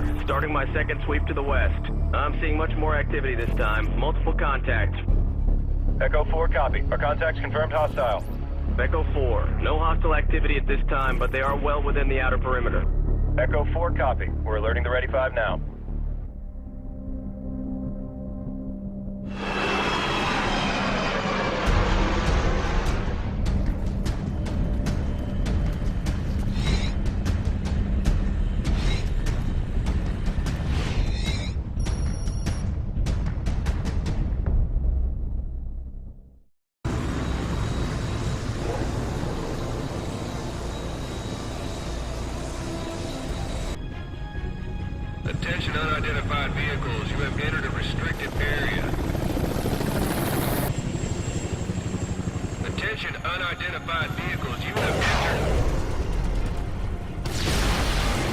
4, starting my second sweep to the west. I'm seeing much more activity this time. Multiple contacts. Echo 4, copy. Our contacts confirmed hostile. Echo 4, no hostile activity at this time, but they are well within the outer perimeter. Echo 4, copy. We're alerting the Ready 5 now. Attention unidentified vehicles, you have entered a restricted area. Attention unidentified vehicles, you have entered...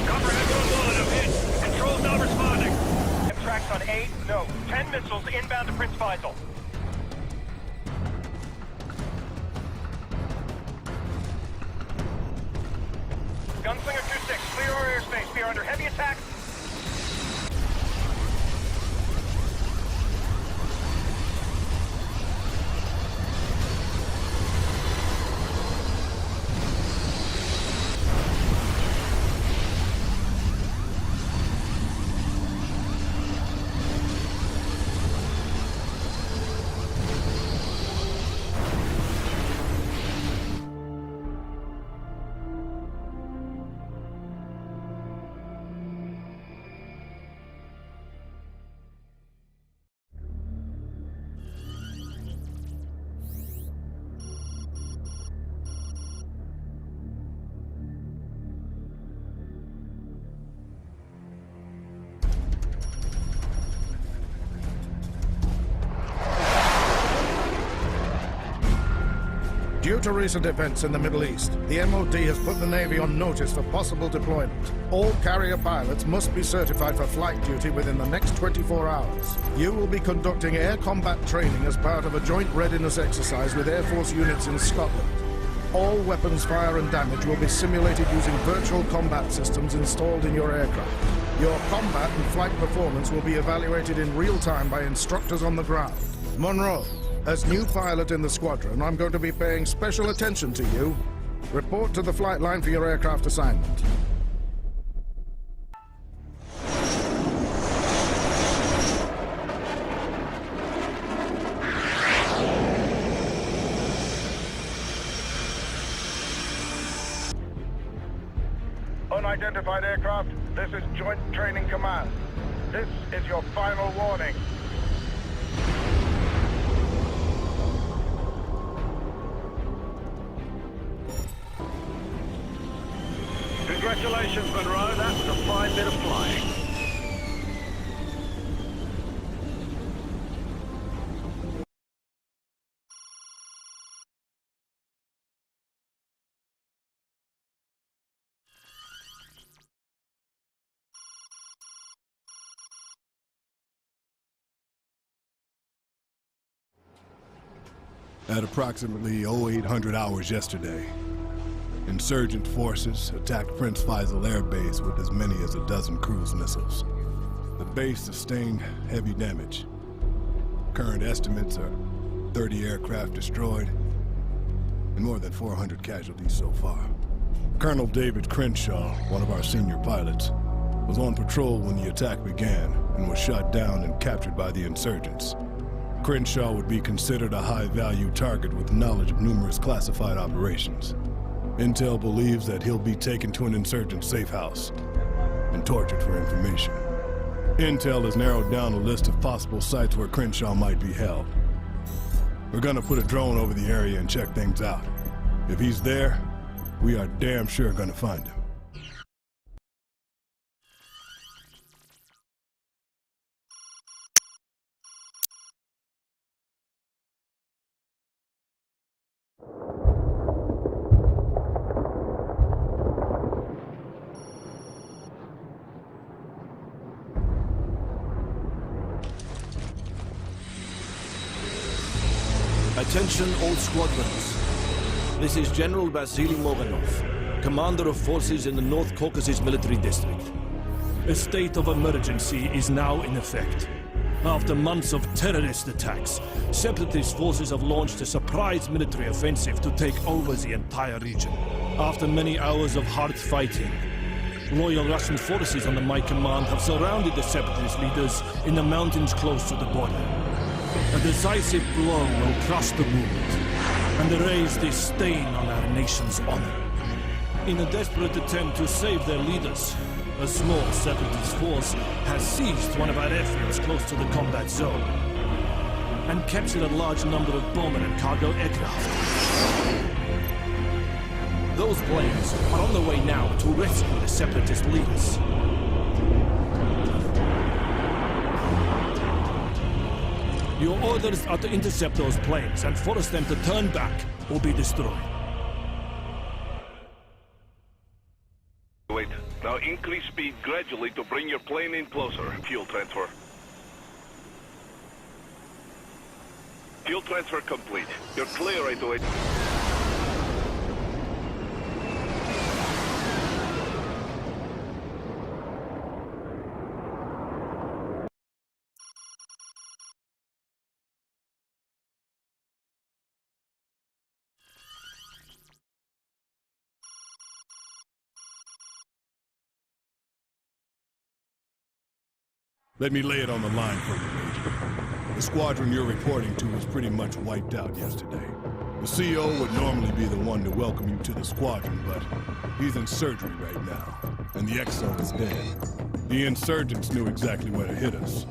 Cover Echo 1, I'm hit. Control's not responding. Tracks on 8, no. 10 missiles inbound to Prince Faisal. Gunslinger 2-6, clear our airspace. We are under heavy attack. Due to recent events in the Middle East, the MOD has put the Navy on notice for possible deployment. All carrier pilots must be certified for flight duty within the next 24 hours. You will be conducting air combat training as part of a joint readiness exercise with Air Force units in Scotland. All weapons fire and damage will be simulated using virtual combat systems installed in your aircraft. Your combat and flight performance will be evaluated in real time by instructors on the ground. Monroe, as new pilot in the squadron, I'm going to be paying special attention to you. Report to the flight line for your aircraft assignment. Unidentified aircraft, this is Joint Training Command. This is your final warning. Congratulations, Monroe. That was a fine bit of flying. At approximately 0800 hours yesterday, insurgent forces attacked Prince Faisal Air Base with as many as a dozen cruise missiles. The base sustained heavy damage. Current estimates are 30 aircraft destroyed and more than 400 casualties so far. Colonel David Crenshaw, one of our senior pilots, was on patrol when the attack began and was shot down and captured by the insurgents. Crenshaw would be considered a high-value target with knowledge of numerous classified operations. Intel believes that he'll be taken to an insurgent safe house and tortured for information. Intel has narrowed down a list of possible sites where Crenshaw might be held. We're gonna put a drone over the area and check things out. If he's there, we are damn sure gonna find him. Attention all squadrons. This is General Vasily Moranov, commander of forces in the North Caucasus Military District. A state of emergency is now in effect. After months of terrorist attacks, separatist forces have launched a surprise military offensive to take over the entire region. After many hours of hard fighting, loyal Russian forces under my command have surrounded the separatist leaders in the mountains close to the border. A decisive blow will crush the wound and erase this stain on our nation's honor. In a desperate attempt to save their leaders, a small separatist force has seized one of our airfields close to the combat zone and captured a large number of bomber and cargo aircraft. Those planes are on the way now to rescue the separatist leaders. Your orders are to intercept those planes and force them to turn back or be destroyed. Wait, now increase speed gradually to bring your plane in closer. Fuel transfer. Fuel transfer complete. You're clear, H.A.W.X. Let me lay it on the line for you, Major. The squadron you're reporting to was pretty much wiped out yesterday. The CO would normally be the one to welcome you to the squadron, but he's in surgery right now, and the XO is dead. The insurgents knew exactly where to hit us.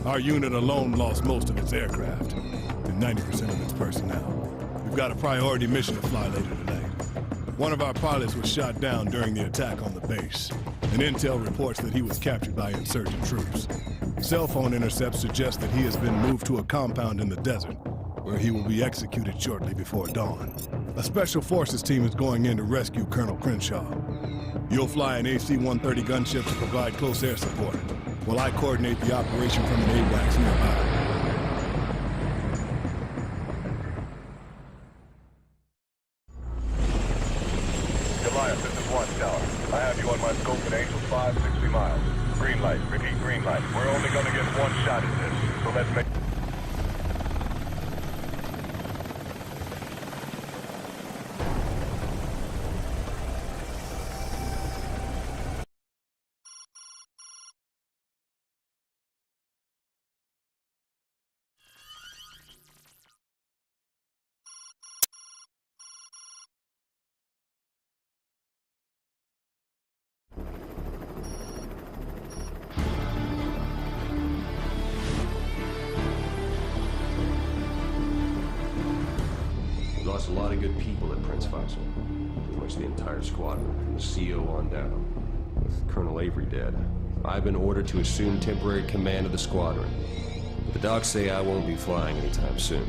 Our unit alone lost most of its aircraft, and 90% of its personnel. We've got a priority mission to fly later tonight. One of our pilots was shot down during the attack on the base, and intel reports that he was captured by insurgent troops. Cell phone intercepts suggest that he has been moved to a compound in the desert, where he will be executed shortly before dawn. A special forces team is going in to rescue Colonel Crenshaw. You'll fly an AC-130 gunship to provide close air support, while I coordinate the operation from an H.A.W.X nearby. This is Watchtower. I have you on my scope at Angels 5, 60 miles. Green light. Repeat, green light. We're only gonna get one shot at this, so let's make... Lost a lot of good people at Prince Faisal. Pretty much the entire squadron, from the CO on down. With Colonel Avery dead, I've been ordered to assume temporary command of the squadron. But the docs say I won't be flying anytime soon.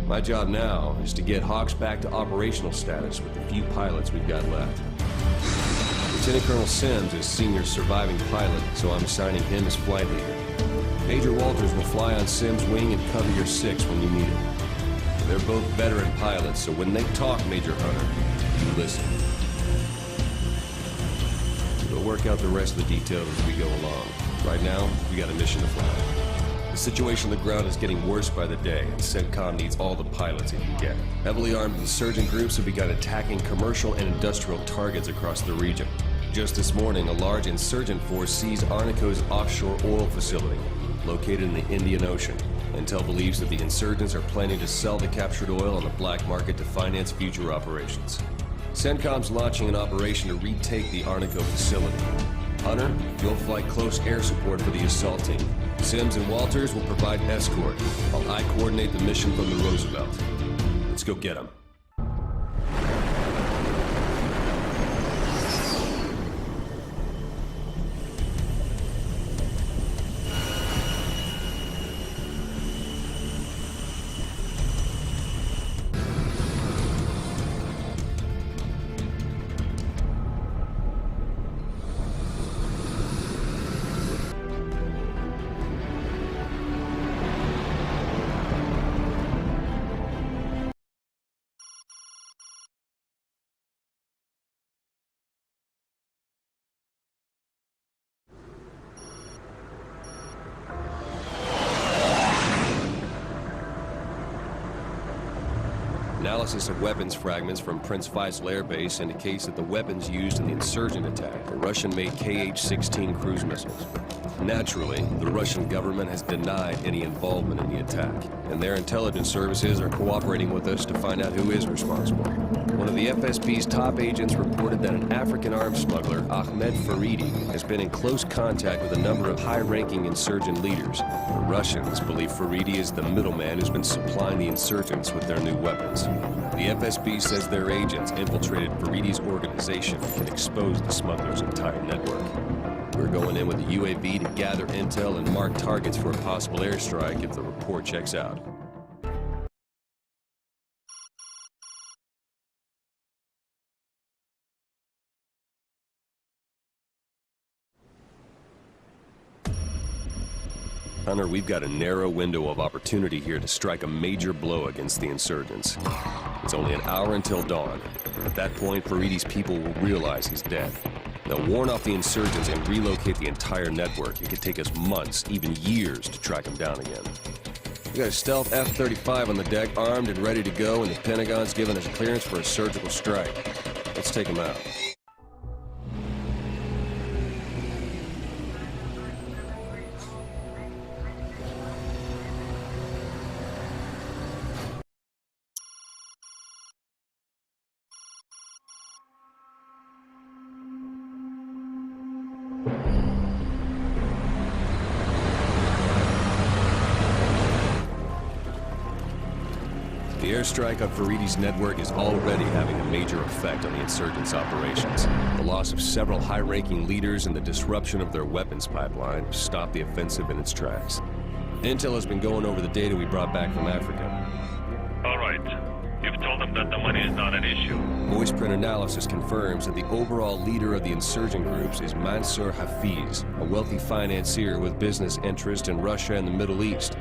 My job now is to get H.A.W.X back to operational status with the few pilots we've got left. Lieutenant Colonel Sims is senior surviving pilot, so I'm assigning him as flight leader. Major Walters will fly on Sims' wing and cover your 6 when you need it. They're both veteran pilots, so when they talk, Major Hunter, you listen. We'll work out the rest of the details as we go along. Right now, we got a mission to fly. The situation on the ground is getting worse by the day, and CENTCOM needs all the pilots it can get. Heavily armed insurgent groups have begun attacking commercial and industrial targets across the region. Just this morning, a large insurgent force seized Arnico's offshore oil facility, located in the Indian Ocean. Intel believes that the insurgents are planning to sell the captured oil on the black market to finance future operations. CENTCOM's launching an operation to retake the Arnico facility. Hunter, you'll fly close air support for the assault team. Sims and Walters will provide escort, while I coordinate the mission from the Roosevelt. Let's go get them. Analysis of weapons fragments from Prince Faisal Air Base indicates that the weapons used in the insurgent attack are Russian-made H.A.W.X cruise missiles. Naturally, the Russian government has denied any involvement in the attack, and their intelligence services are cooperating with us to find out who is responsible. One of the FSB's top agents reported that an African arms smuggler, Ahmed Faridi, has been in close contact with a number of high-ranking insurgent leaders. The Russians believe Faridi is the middleman who's been supplying the insurgents with their new weapons. The FSB says their agents infiltrated Faridi's organization and can expose the smuggler's entire network. We're going in with a UAV to gather intel and mark targets for a possible airstrike if the report checks out. Hunter, we've got a narrow window of opportunity here to strike a major blow against the insurgents. It's only an hour until dawn. At that point, Faridi's people will realize he's dead. They'll warn off the insurgents and relocate the entire network. It could take us months, even years, to track him down again. We got a stealth F-35 on the deck, armed and ready to go, and the Pentagon's given us clearance for a surgical strike. Let's take him out. The airstrike on Faridi's network is already having a major effect on the insurgents' operations. The loss of several high-ranking leaders and the disruption of their weapons pipeline have stopped the offensive in its tracks. Intel has been going over the data we brought back from Africa. All right. You've told them that the money is not an issue. Voice print analysis confirms that the overall leader of the insurgent groups is Mansour Hafiz, a wealthy financier with business interests in Russia and the Middle East.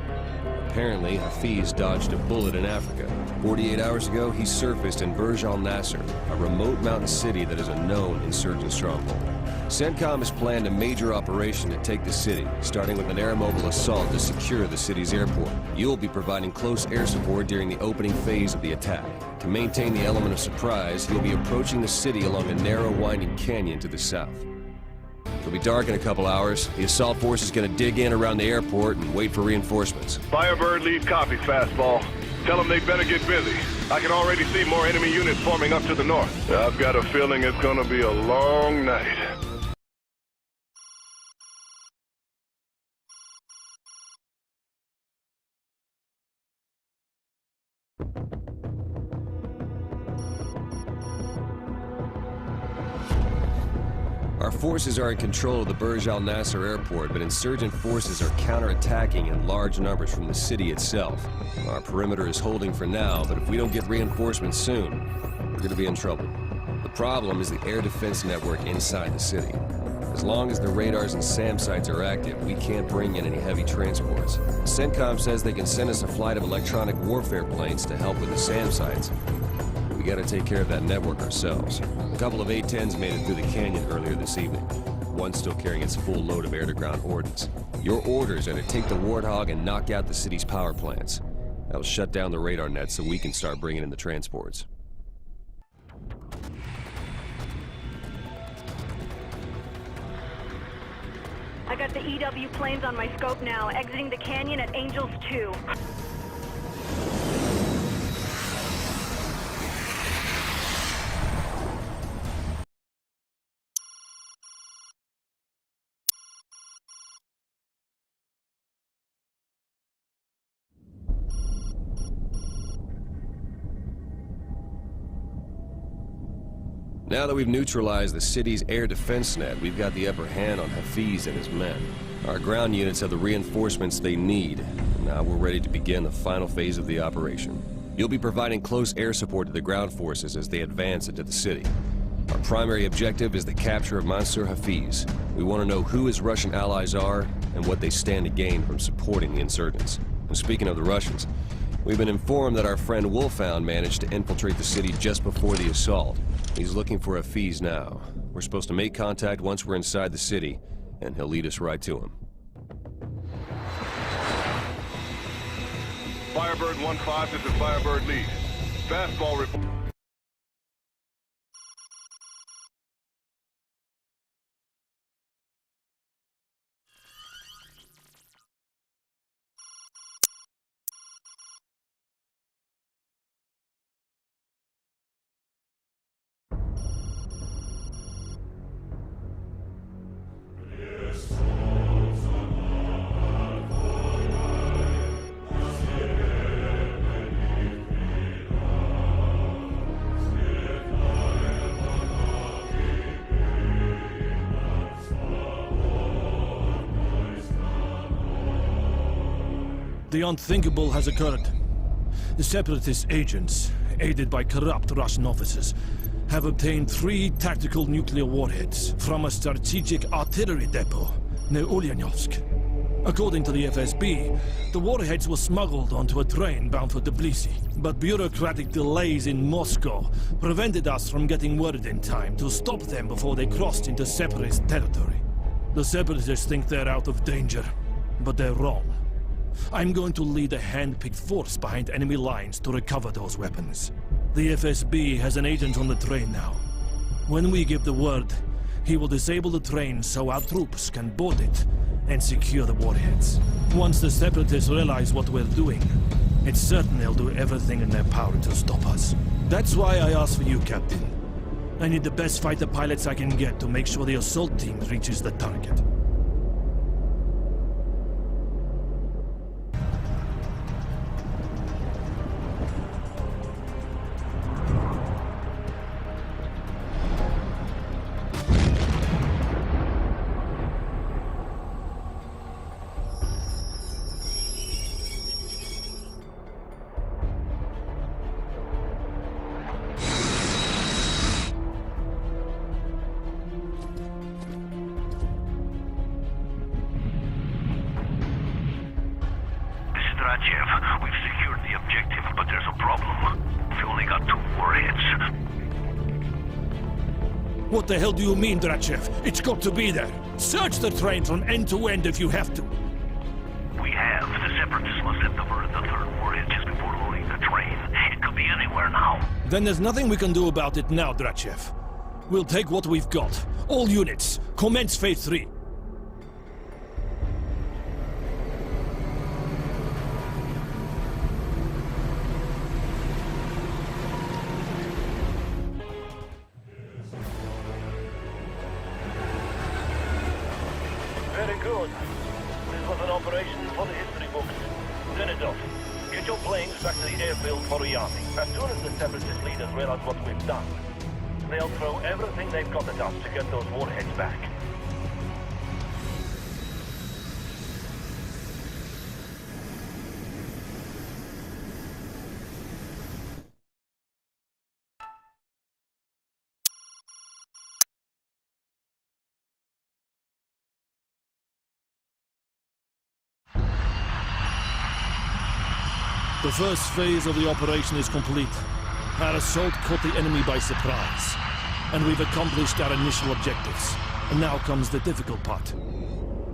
Apparently, Hafiz dodged a bullet in Africa. 48 hours ago, he surfaced in Burj Al Nasser, a remote mountain city that is a known insurgent stronghold. CENTCOM has planned a major operation to take the city, starting with an air-mobile assault to secure the city's airport. You'll be providing close air support during the opening phase of the attack. To maintain the element of surprise, you'll be approaching the city along a narrow, winding canyon to the south. It'll be dark in a couple hours. The assault force is going to dig in around the airport and wait for reinforcements. Firebird lead copy, fastball. Tell them they better get busy. I can already see more enemy units forming up to the north. I've got a feeling it's gonna be a long night. Our forces are in control of the Burj Al Nasser airport, but insurgent forces are counterattacking in large numbers from the city itself. Our perimeter is holding for now, but if we don't get reinforcements soon, we're going to be in trouble. The problem is the air defense network inside the city. As long as the radars and SAM sites are active, we can't bring in any heavy transports. CENTCOM says they can send us a flight of electronic warfare planes to help with the SAM sites. We gotta take care of that network ourselves. A couple of A-10s made it through the canyon earlier this evening. One's still carrying its full load of air-to-ground ordnance. Your orders are to take the Warthog and knock out the city's power plants. That'll shut down the radar net so we can start bringing in the transports. I got the EW planes on my scope now, exiting the canyon at Angels 2. Now that we've neutralized the city's air defense net, we've got the upper hand on Hafiz and his men. Our ground units have the reinforcements they need. Now we're ready to begin the final phase of the operation. You'll be providing close air support to the ground forces as they advance into the city. Our primary objective is the capture of Mansour Hafiz. We want to know who his Russian allies are and what they stand to gain from supporting the insurgents. And speaking of the Russians, we've been informed that our friend Wolfhound managed to infiltrate the city just before the assault. He's looking for Hafiz now. We're supposed to make contact once we're inside the city, and he'll lead us right to him. Firebird 1-5, this is Firebird lead. Fastball report. The unthinkable has occurred. The Separatist agents, aided by corrupt Russian officers, have obtained 3 tactical nuclear warheads from a strategic artillery depot near H.A.W.X. According to the FSB, the warheads were smuggled onto a train bound for Tbilisi, but bureaucratic delays in Moscow prevented us from getting word in time to stop them before they crossed into Separatist territory. The Separatists think they're out of danger, but they're wrong. I'm going to lead a hand-picked force behind enemy lines to recover those weapons. The FSB has an agent on the train now. When we give the word, he will disable the train so our troops can board it and secure the warheads. Once the Separatists realize what we're doing, it's certain they'll do everything in their power to stop us. That's why I asked for you, Captain. I need the best fighter pilots I can get to make sure the assault team reaches the target. H.A.W.X, we've secured the objective, but there's a problem. We've only got 2 warheads. What the hell do you mean, H.A.W.X? It's got to be there. Search the train from end to end if you have to. We have. The Separatists must have diverted the 3rd warhead just before loading the train. It could be anywhere now. Then there's nothing we can do about it now, H.A.W.X. We'll take what we've got. All units, commence Phase 3. Very good. This was an operation for the history books. Zenitov, get your planes back to the airfield for Uyami. As soon as the Separatist leaders realize what we've done, they'll throw everything they've got at us to get those warheads back. The first phase of the operation is complete. Our assault caught the enemy by surprise, and we've accomplished our initial objectives. And now comes the difficult part.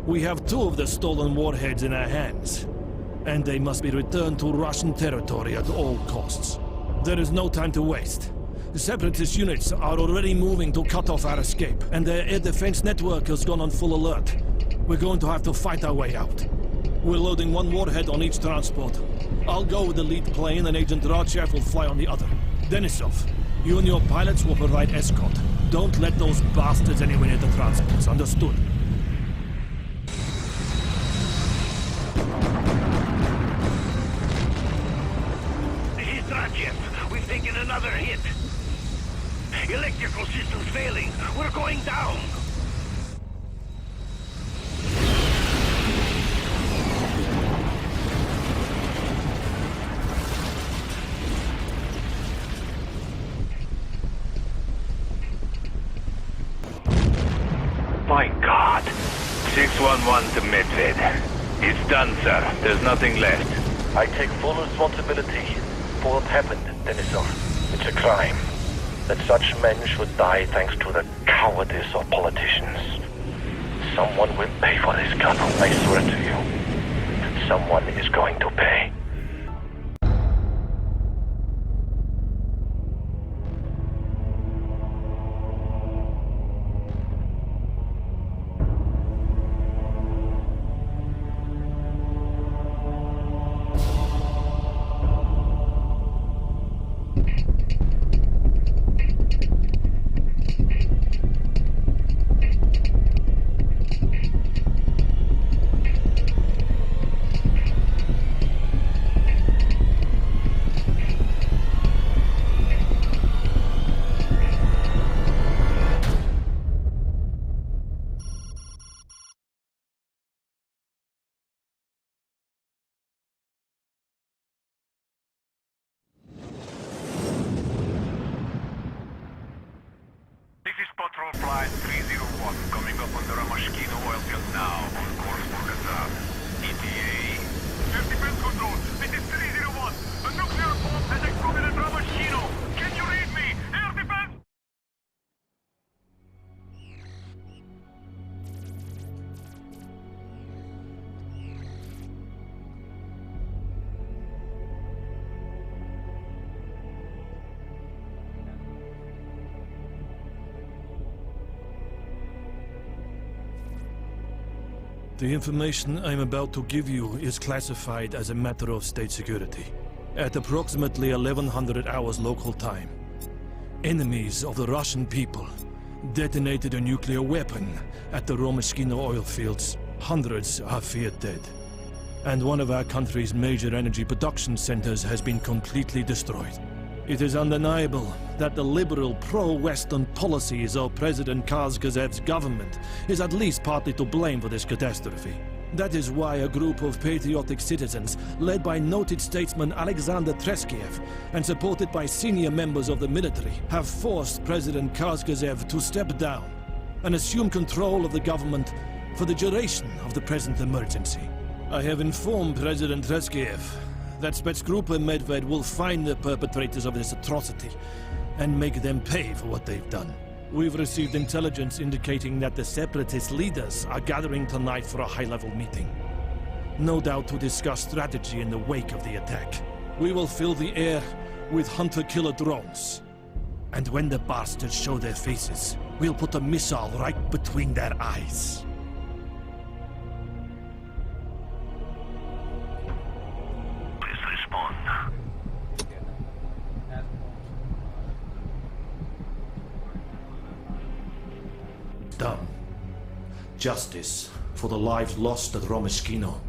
We have 2 of the stolen warheads in our hands, and they must be returned to Russian territory at all costs. There is no time to waste. The Separatist units are already moving to cut off our escape, and their air defense network has gone on full alert. We're going to have to fight our way out. We're loading 1 warhead on each transport. I'll go with the lead plane and Agent H.A.W.X will fly on the other. Denisov, you and your pilots will provide escort. Don't let those bastards anywhere near the transports, understood? This is H.A.W.X. We've taken another hit. Electrical systems failing. We're going down. My God. 611 to Medved. It's done, sir. There's nothing left. I take full responsibility for what happened, Denisov. It's a crime that such men should die thanks to the cowardice of politicians. Someone will pay for this, Colonel. I swear to you. Someone is going to pay. Control flight 301, coming up on the Ramashkino oil field now, on course for Kazan. ETA. Air defense control, this is 301. A nuclear bomb has exploded at Ramashkino. Can you read me? Air defense! The information I'm about to give you is classified as a matter of state security. At approximately 1100 hours local time, enemies of the Russian people detonated a nuclear weapon at the Ramashkino oil fields. Hundreds are feared dead. And one of our country's major energy production centers has been completely destroyed. It is undeniable that the liberal pro-Western policies of President Kazgazev's government is at least partly to blame for this catastrophe. That is why a group of patriotic citizens, led by noted statesman Alexander Treskiev and supported by senior members of the military, have forced President Kazgazev to step down and assume control of the government for the duration of the present emergency. I have informed President Treskiev that Spetsgruppe Medved will find the perpetrators of this atrocity and make them pay for what they've done. We've received intelligence indicating that the separatist leaders are gathering tonight for a high-level meeting. No doubt to discuss strategy in the wake of the attack. We will fill the air with hunter-killer drones. And when the bastards show their faces, we'll put a missile right between their eyes. Done. Justice for the lives lost at Ramashkino.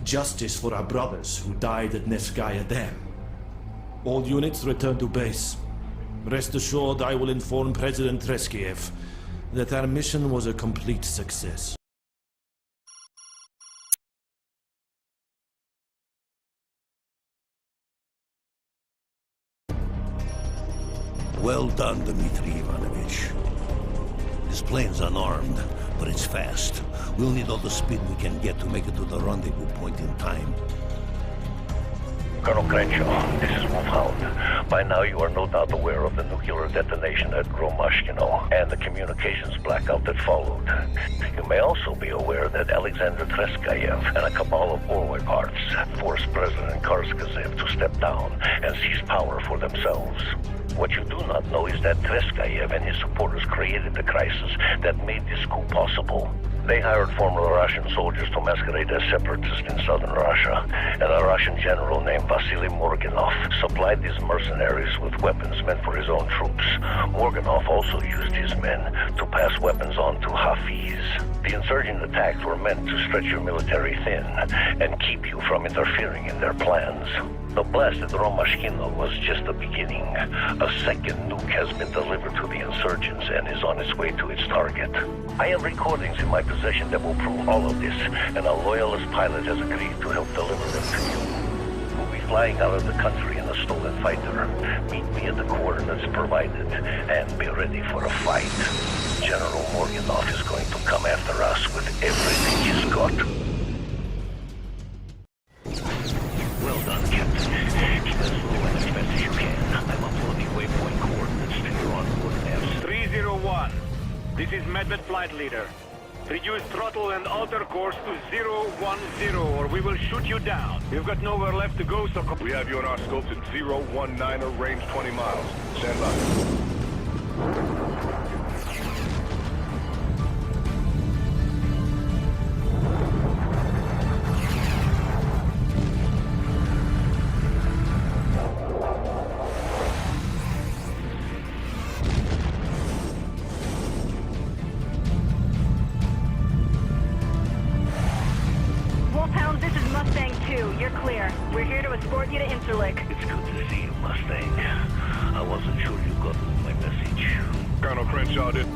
Justice for our brothers who died at Nevskaya Dam. All units return to base. Rest assured, I will inform President Treskiev that our mission was a complete success. Well done, Dmitry Ivanovich. This plane's unarmed, but it's fast. We'll need all the speed we can get to make it to the rendezvous point in time. Colonel Crenshaw, this is Wolfhound. By now you are no doubt aware of the nuclear detonation at Ramashkino and the communications blackout that followed. You may also be aware that Alexander Treskayev and a cabal of oligarchs forced President Kazgazev to step down and seize power for themselves. What you do not know is that Treskayev and his supporters created the crisis that made this coup possible. They hired former Russian soldiers to masquerade as separatists in southern Russia, and a Russian general named Vasily Morganov supplied these mercenaries with weapons meant for his own troops. Morganov also used his men to pass weapons on to Hafiz. The insurgent attacks were meant to stretch your military thin and keep you from interfering in their plans. The blast at Ramashkino was just the beginning. A second nuke has been delivered to the insurgents and is on its way to its target. I have recordings in my possession that will prove all of this, and a loyalist pilot has agreed to help deliver them to you. We'll be flying out of the country in a stolen fighter. Meet me at the coordinates provided, and be ready for a fight. General Morganov is going to come after us with everything he's got. Well done, Captain. Keep as low and as fast as you can. I'm uploading waypoint coordinates to your onboard maps. 301. This is Medved Flight Leader. Reduce throttle and alter course to 010 or we will shoot you down. You've got nowhere left to go, so... We have you on our scopes at 019er, range 20 miles. Stand by. You're clear. We're here to escort you to Interlick. It's good to see you, Mustang. I wasn't sure you got my message. Colonel Crenshaw did.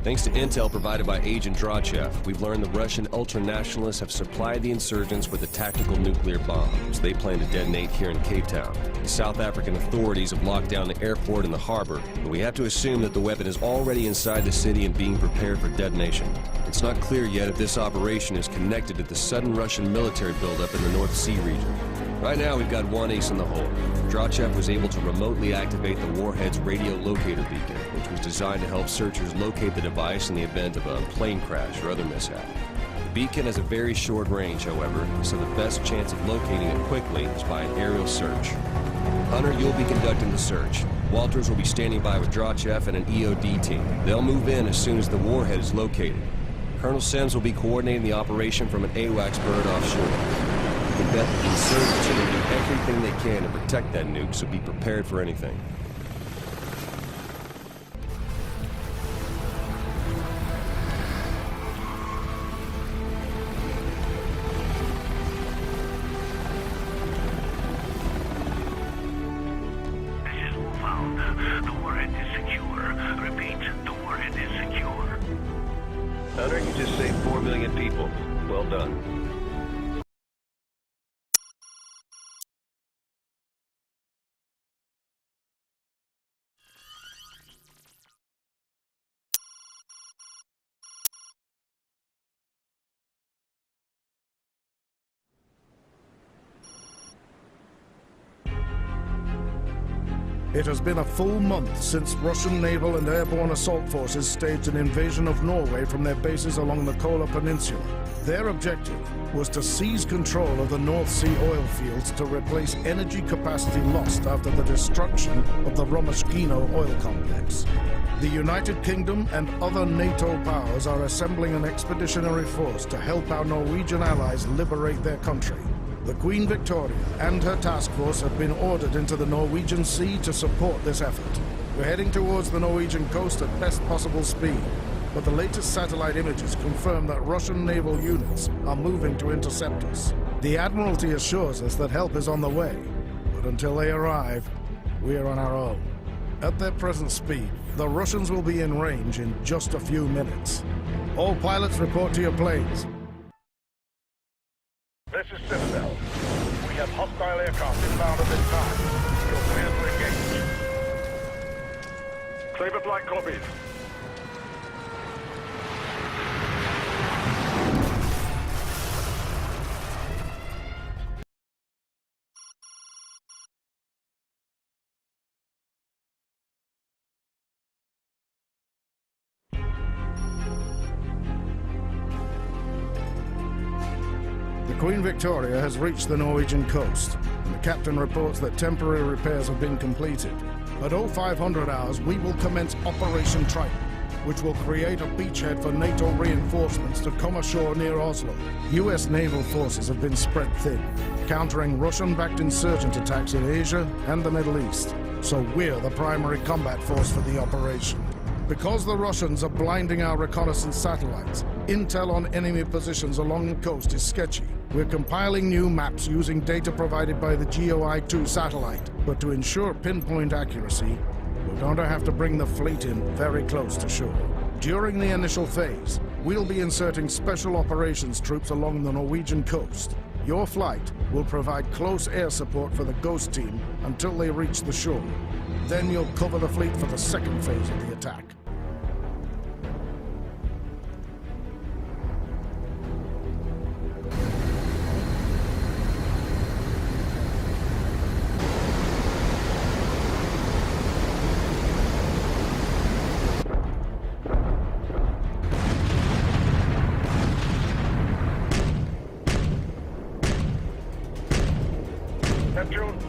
Thanks to intel provided by Agent H.A.W.X, we've learned the Russian ultranationalists have supplied the insurgents with a tactical nuclear bomb, which they plan to detonate here in Cape Town. The South African authorities have locked down the airport and the harbor, but we have to assume that the weapon is already inside the city and being prepared for detonation. It's not clear yet if this operation is connected to the sudden Russian military buildup in the North Sea region. Right now, we've got one ace in the hole. H.A.W.X was able to remotely activate the warhead's radio locator beacon, which was designed to help searchers locate the device in the event of a plane crash or other mishap. The beacon has a very short range, however, so the best chance of locating it quickly is by an aerial search. Hunter, you'll be conducting the search. Walters will be standing by with H.A.W.X and an EOD team. They'll move in as soon as the warhead is located. Colonel Sims will be coordinating the operation from an H.A.W.X bird offshore. You can bet the insurgents are going to do everything they can to protect that nuke, so be prepared for anything. This is Wolfhound. The warhead is secure. Repeat, the warhead is secure. Hunter, you just saved 4 million people. Well done. It has been a full month since Russian naval and airborne assault forces staged an invasion of Norway from their bases along the Kola Peninsula. Their objective was to seize control of the North Sea oil fields to replace energy capacity lost after the destruction of the Ramashkino oil complex. The United Kingdom and other NATO powers are assembling an expeditionary force to help our Norwegian allies liberate their country. The Queen Victoria and her task force have been ordered into the Norwegian Sea to support this effort. We're heading towards the Norwegian coast at best possible speed, but the latest satellite images confirm that Russian naval units are moving to intercept us. The Admiralty assures us that help is on the way, but until they arrive, we are on our own. At their present speed, the Russians will be in range in just a few minutes. All pilots report to your planes. This is Citadel. We have hostile aircraft inbound at this time. You're clear to engage. Saber flight copies. The Queen Victoria has reached the Norwegian coast, and the captain reports that temporary repairs have been completed. At 0500 hours, we will commence Operation Triton, which will create a beachhead for NATO reinforcements to come ashore near Oslo. US naval forces have been spread thin, countering Russian-backed insurgent attacks in Asia and the Middle East. So we're the primary combat force for the operation. Because the Russians are blinding our reconnaissance satellites, intel on enemy positions along the coast is sketchy. We're compiling new maps using data provided by the GOI-2 satellite, but to ensure pinpoint accuracy, we're going to have to bring the fleet in very close to shore. During the initial phase, we'll be inserting special operations troops along the Norwegian coast. Your flight will provide close air support for the Ghost team until they reach the shore. Then you'll cover the fleet for the second phase of the attack.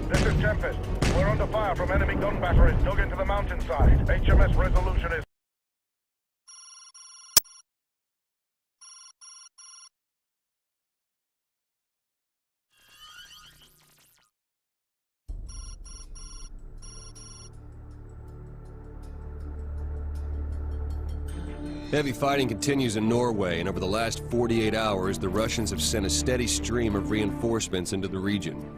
This is Tempest. We're under fire from enemy gun batteries dug into the mountainside. HMS Resolution is... Heavy fighting continues in Norway, and over the last 48 hours, the Russians have sent a steady stream of reinforcements into the region.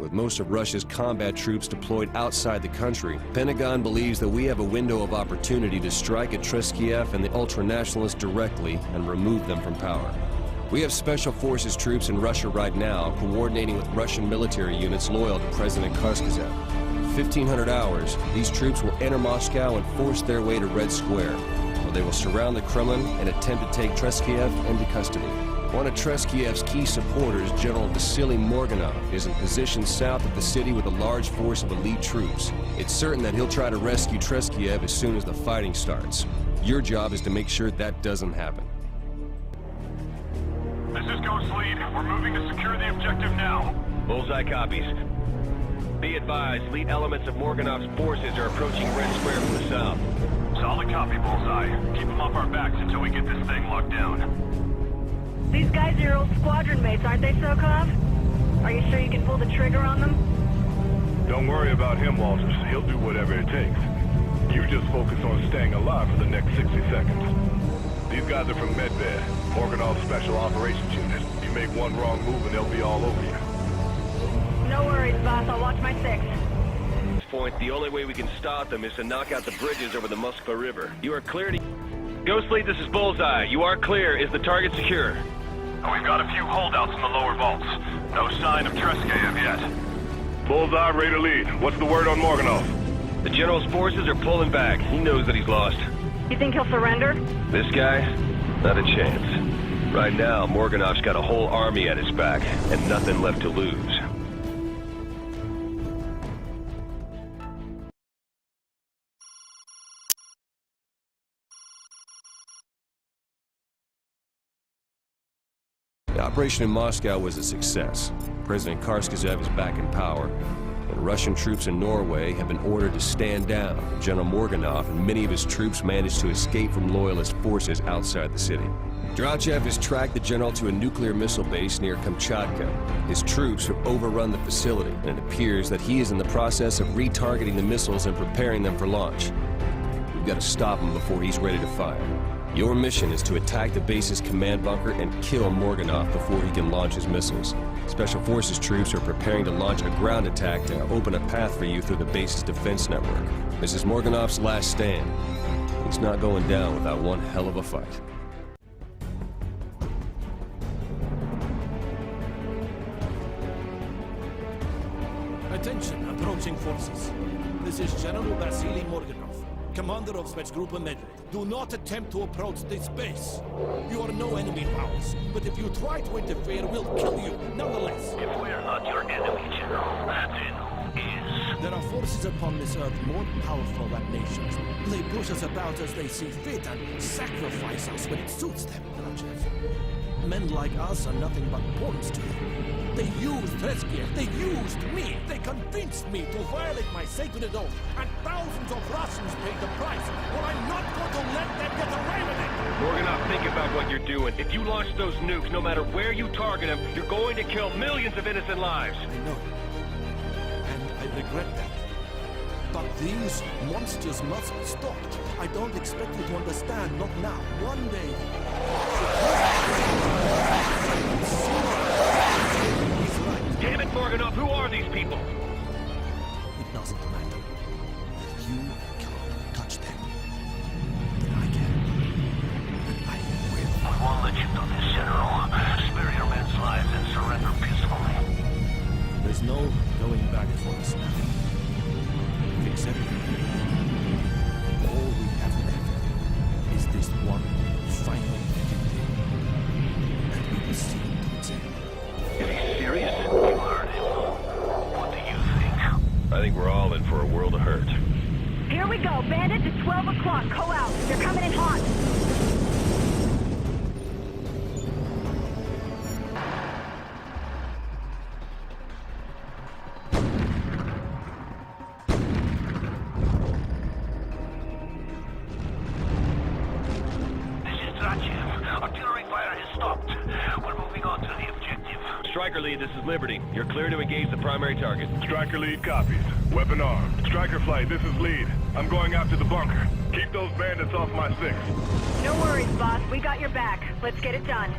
With most of Russia's combat troops deployed outside the country, Pentagon believes that we have a window of opportunity to strike at Treskiev and the ultranationalists directly and remove them from power. We have special forces troops in Russia right now, coordinating with Russian military units loyal to President Karskazev. 1,500 hours, these troops will enter Moscow and force their way to Red Square, where they will surround the Kremlin and attempt to take Treskiev into custody. One of Treskiev's key supporters, General Vasily Morganov, is in position south of the city with a large force of elite troops. It's certain that he'll try to rescue Treskiev as soon as the fighting starts. Your job is to make sure that doesn't happen. This is Ghost Lead. We're moving to secure the objective now. Bullseye copies. Be advised, lead elements of Morganov's forces are approaching Red Square from the south. Solid copy, Bullseye. Keep them off our backs until we get this thing locked down. These guys are your old squadron mates, aren't they, Sokov? Are you sure you can pull the trigger on them? Don't worry about him, Walters. He'll do whatever it takes. You just focus on staying alive for the next 60 seconds. These guys are from Medved, Morganov's Special Operations Unit. You make one wrong move and they'll be all over you. No worries, boss. I'll watch my six. At this point, the only way we can stop them is to knock out the bridges over the Moskva River. You are clear to... Ghost Lead, this is Bullseye. You are clear. Is the target secure? We've got a few holdouts in the lower vaults. No sign of Treskiev yet. Bullseye, Raider Lead. What's the word on Morganov? The General's forces are pulling back. He knows that he's lost. You think he'll surrender? This guy? Not a chance. Right now, Morganov's got a whole army at his back, and nothing left to lose. The operation in Moscow was a success. President Karskazev is back in power, and Russian troops in Norway have been ordered to stand down. General Morganov and many of his troops managed to escape from loyalist forces outside the city. H.A.W.X has tracked the general to a nuclear missile base near Kamchatka. His troops have overrun the facility, and it appears that he is in the process of retargeting the missiles and preparing them for launch. We've got to stop him before he's ready to fire. Your mission is to attack the base's command bunker and kill Morganov before he can launch his missiles. Special Forces troops are preparing to launch a ground attack to open a path for you through the base's defense network. This is Morganov's last stand. He's not going down without one hell of a fight. Attention, approaching forces. This is General Vasily Morganov, commander of Spetsgruppe Medved. Do not attempt to approach this base. You are no enemy of ours, but if you try to interfere, we'll kill you, nonetheless. If we're not your enemy, General, then who is? There are forces upon this earth more powerful than nations. They push us about as they see fit and sacrifice us when it suits them, Grudges. Men like us are nothing but pawns to them. They used Treskiev, they used me, they convinced me to violate my sacred oath, and thousands of Russians paid the price. Well, I'm not going to let them get away with it! Morganov, think about what you're doing. If you launch those nukes, no matter where you target them, you're going to kill millions of innocent lives. I know. And I regret that. But these monsters must be stopped. I don't expect you to understand, not now. One day... Damn it, Morganov, who are these people? It doesn't matter. If you can't touch them, then I can. And I will. We won't let you do this, General. Spare your men's lives and surrender peacefully. There's no going back for us now. Fix everything. All we have left is this one final victory. And we will see it to its end. Is he serious? You heard him. What do you think? I think we're all in for a world of hurt. Here we go. Bandits at 12 o'clock. Go out. They're coming in hot. This is H.A.W.X. Artillery fire has stopped. We're moving on to the objective. Striker Lead, this is Liberty. You're clear to engage the primary target. Striker Lead copies. Weapon armed. Striker Flight, this is Lead. I'm going after the bunker. Keep those bandits off my six. No worries, boss. We got your back. Let's get it done.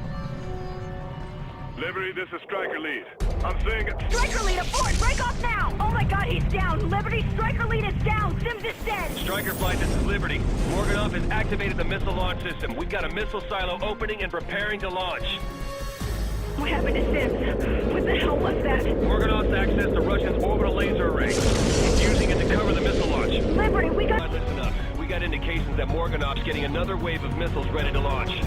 Liberty, this is Striker Lead. I'm saying it. Striker lead, abort! Break off now! Oh my god, he's down! Liberty, Striker lead is down! Sims is dead! Striker Flight, this is Liberty. Morganov has activated the missile launch system. We've got a missile silo opening and preparing to launch. What happened to Sims? What the hell was that? Morganov's accessed the Russians' orbital laser array. He's using it to cover the missile launch. Liberty, we got... Listen up. We got indications that Morganov's getting another wave of missiles ready to launch.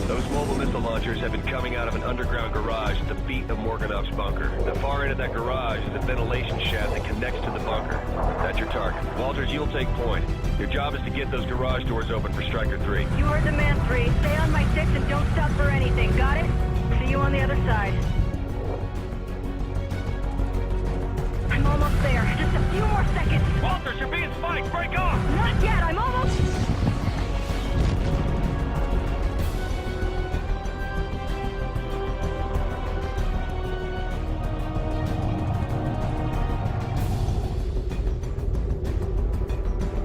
Those mobile missile launchers have been coming out of an underground garage at the feet of Morganov's bunker. The far end of that garage is a ventilation shaft that connects to the bunker. That's your target. Walters, you'll take point. Your job is to get those garage doors open for Striker 3. You heard the man, 3. Stay on my 6 and don't stop for anything, got it? See you on the other side. I'm almost there. Just a few more seconds. Walters, you're being spiked! Break off! Not yet, I'm almost...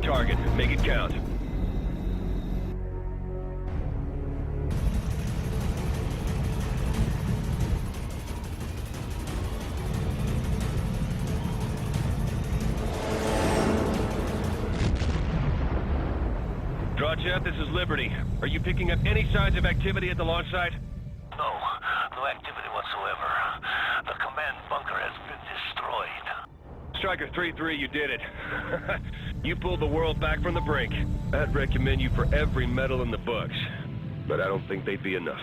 Target. Make it count. Jeff, this is Liberty. Are you picking up any signs of activity at the launch site? No. No activity whatsoever. The command bunker has been destroyed. Striker 3-3, you did it. You pulled the world back from the brink. I'd recommend you for every medal in the books. But I don't think they'd be enough.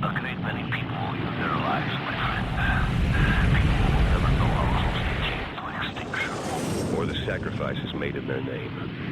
A great many people use their lives, my friend. People who never know how close they came to extinction. Or the sacrifices made in their name.